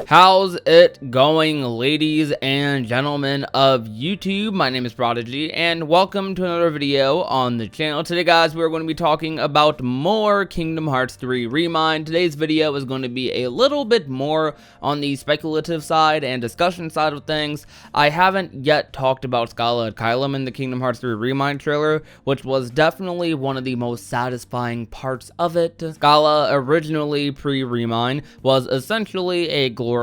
How's it going, ladies and gentlemen of YouTube? My name is Prodigy, and welcome to another video on the channel. Today, guys, we're going to be talking about more Kingdom Hearts 3 ReMIND. Today's video is going to be a little bit more on the speculative side and discussion side of things. I haven't yet talked about Scala at Kylam in the Kingdom Hearts 3 ReMIND trailer, which was definitely one of the most satisfying parts of it. Scala, originally pre-ReMIND, was essentially a glorified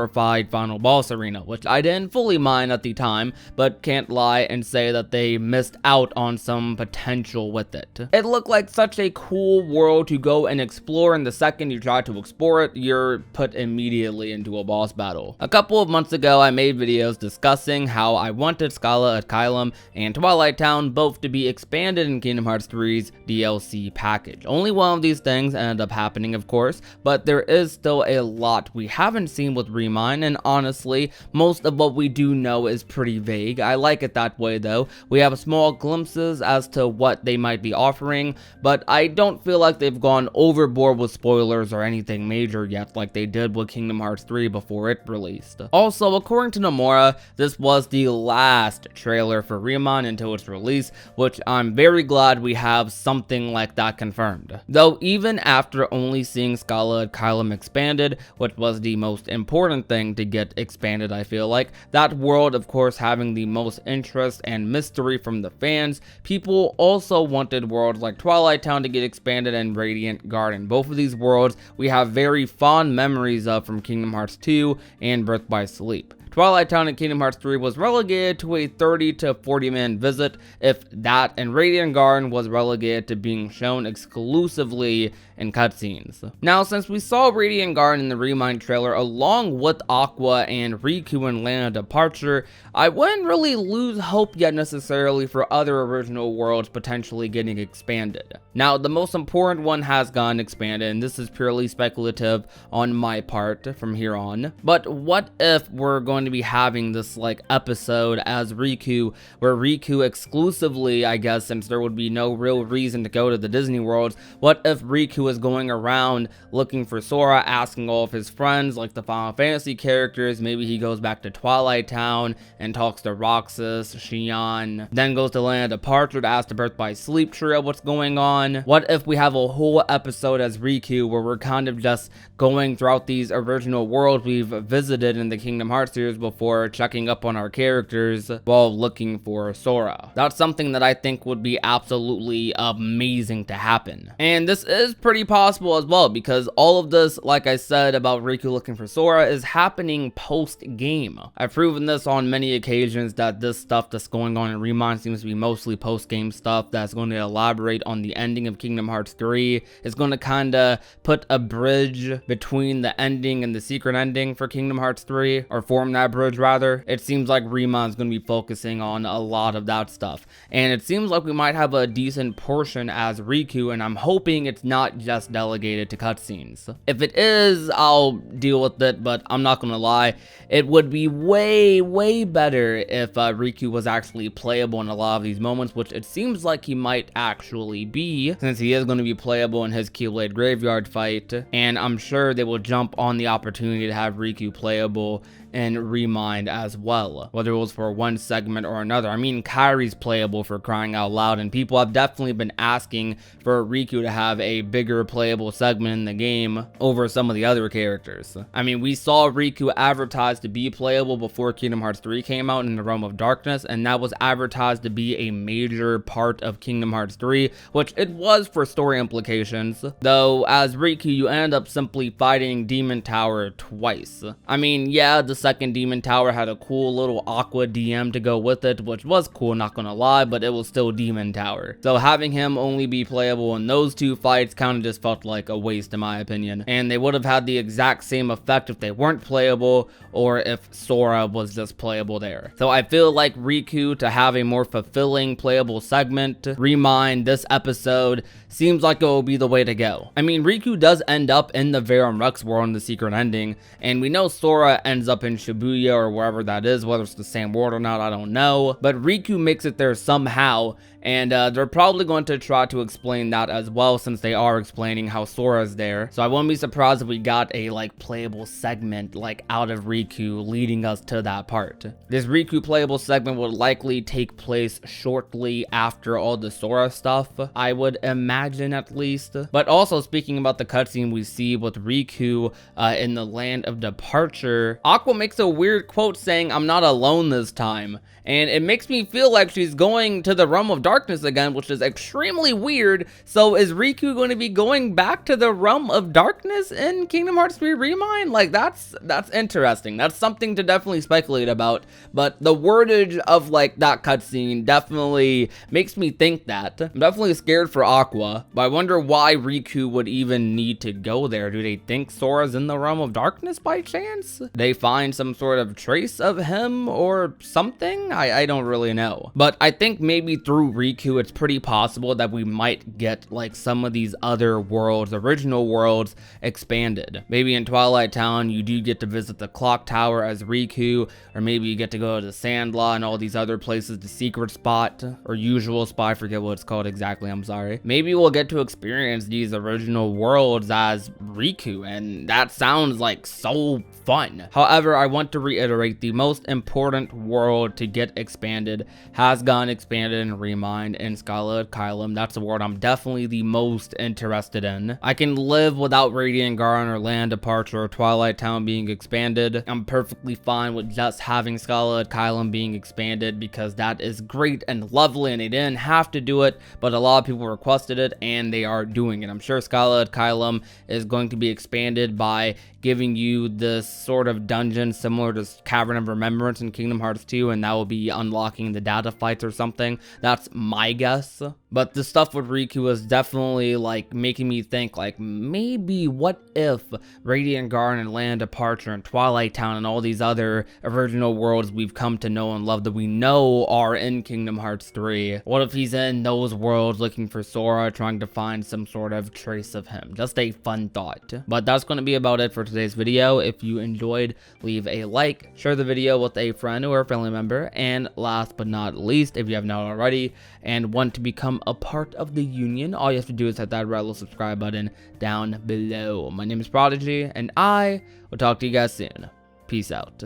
final boss arena, which I didn't fully mind at the time, but can't lie and say that they missed out on some potential with it. It looked like such a cool world to go and explore, and the second you try to explore it, you're put immediately into a boss battle. A couple of months ago, I made videos discussing how I wanted Scala at Kylam and Twilight Town both to be expanded in Kingdom Hearts 3's DLC package. Only one of these things ended up happening, of course, but there is still a lot we haven't seen with ReMIND, and honestly, most of what we do know is pretty vague. I like it that way though. We have small glimpses as to what they might be offering, but I don't feel like they've gone overboard with spoilers or anything major yet like they did with Kingdom Hearts 3 before it released. Also, according to Nomura, this was the last trailer for ReMIND until its release, which I'm very glad we have something like that confirmed. Though even after only seeing Scala at Kylam expanded, which was the most important thing to get expanded, I feel like, that world of course having the most interest and mystery from the fans, people also wanted worlds like Twilight Town to get expanded and Radiant Garden. Both of these worlds we have very fond memories of from Kingdom Hearts 2 and Birth by Sleep. Twilight Town in Kingdom Hearts 3 was relegated to a 30 to 40 minute visit, if that, and Radiant Garden was relegated to being shown exclusively in cutscenes. Now, since we saw Radiant Garden in the ReMIND trailer along with Aqua and Riku and Lana Departure, I wouldn't really lose hope yet necessarily for other original worlds potentially getting expanded. Now, the most important one has gotten expanded, and this is purely speculative on my part from here on, but what if we're going to be having this like episode as Riku, where Riku exclusively, I guess, since there would be no real reason to go to the Disney worlds, what if Riku is going around looking for Sora, asking all of his friends like the Final Fantasy characters, maybe he goes back to Twilight Town and talks to Roxas, Xion, then goes to Lana Departure to ask the Birth by Sleep trio what's going on. What if we have a whole episode as Riku where we're kind of just going throughout these original worlds we've visited in the Kingdom Hearts series before, checking up on our characters while looking for Sora? That's something that I think would be absolutely amazing to happen. And this is pretty possible as well, because all of this, like I said about Riku looking for Sora, is happening post-game. I've proven this on many occasions that this stuff that's going on in ReMIND seems to be mostly post-game stuff that's going to elaborate on the ending of Kingdom Hearts 3. It's going to kind of put a bridge between the ending and the secret ending for Kingdom Hearts 3, or form that bridge rather. It seems like ReMIND is going to be focusing on a lot of that stuff, and it seems like we might have a decent portion as Riku, and I'm hoping it's not just delegated to cutscenes. If it is, I'll deal with it, but I'm not gonna lie, it would be way better if Riku was actually playable in a lot of these moments, which it seems like he might actually be, since he is going to be playable in his Keyblade Graveyard fight, and I'm sure they will jump on the opportunity to have Riku playable and ReMIND as well, whether it was for one segment or another. I mean, Kairi's playable, for crying out loud, and people have definitely been asking for Riku to have a bigger playable segment in the game over some of the other characters. I mean, we saw Riku advertised to be playable before Kingdom Hearts 3 came out in the Realm of Darkness, and that was advertised to be a major part of Kingdom Hearts 3, which it was for story implications, though as Riku you end up simply fighting Demon Tower twice. I mean, yeah, the second Demon Tower had a cool little Aqua DM to go with it, which was cool, not gonna lie, but it was still Demon Tower. So having him only be playable in those two fights kind of just felt like a waste in my opinion, and they would have had the exact same effect if they weren't playable, or if Sora was just playable there. So I feel like Riku to have a more fulfilling playable segment, ReMIND this episode, seems like it will be the way to go. I mean, Riku does end up in the Verum Rex world in the secret ending, and we know Sora ends up in in Shibuya or wherever that is, whether it's the same world or not, I don't know. But Riku makes it there somehow, and they're probably going to try to explain that as well, since they are explaining how Sora's there. So I wouldn't be surprised if we got a like playable segment like out of Riku leading us to that part. This Riku playable segment would likely take place shortly after all the Sora stuff, I would imagine at least. But also, speaking about the cutscene we see with Riku in the land of departure, Aqua makes a weird quote saying, "I'm not alone this time." And it makes me feel like she's going to the realm of darkness again, which is extremely weird. So is Riku going to be going back to the realm of darkness in Kingdom Hearts 3 ReMIND? Like, that's interesting. That's something to definitely speculate about. But the wordage of like that cutscene definitely makes me think that. I'm definitely scared for Aqua, but I wonder why Riku would even need to go there. Do they think Sora's in the realm of darkness by chance? They find some sort of trace of him or something? I don't really know. But I think maybe through Riku, it's pretty possible that we might get like some of these other worlds, original worlds, expanded. Maybe in Twilight Town, you do get to visit the clock tower as Riku, or maybe you get to go to the Sandlot and all these other places, the secret spot, or usual spot, I forget what it's called exactly, I'm sorry. Maybe we'll get to experience these original worlds as Riku, and that sounds like so fun. However, I want to reiterate, the most important world to get expanded has gotten expanded in ReMIND and Scarlet Kylam. That's the world I'm definitely the most interested in. I can live without Radiant Garden or Land Departure or Twilight Town being expanded. I'm perfectly fine with just having Scarlet Kylam being expanded, because that is great and lovely, and they didn't have to do it, but a lot of people requested it and they are doing it. I'm sure Scarlet Kylam is going to be expanded by giving you this sort of dungeon similar to Cavern of Remembrance in Kingdom Hearts 2, and that will be unlocking the data fights or something. That's my guess. But the stuff with Riku is definitely like making me think, like, maybe what if Radiant Garden and Land Departure and Twilight Town and all these other original worlds we've come to know and love that we know are in Kingdom Hearts 3, what if he's in those worlds looking for Sora, trying to find some sort of trace of him? Just a fun thought. But that's going to be about it for today's video. If you enjoyed, leave a like, share the video with a friend or a family member, and last but not least, if you have not already and want to become a part of the union, all you have to do is hit that red little subscribe button down below. My name is Prodigy, and I will talk to you guys soon. Peace out.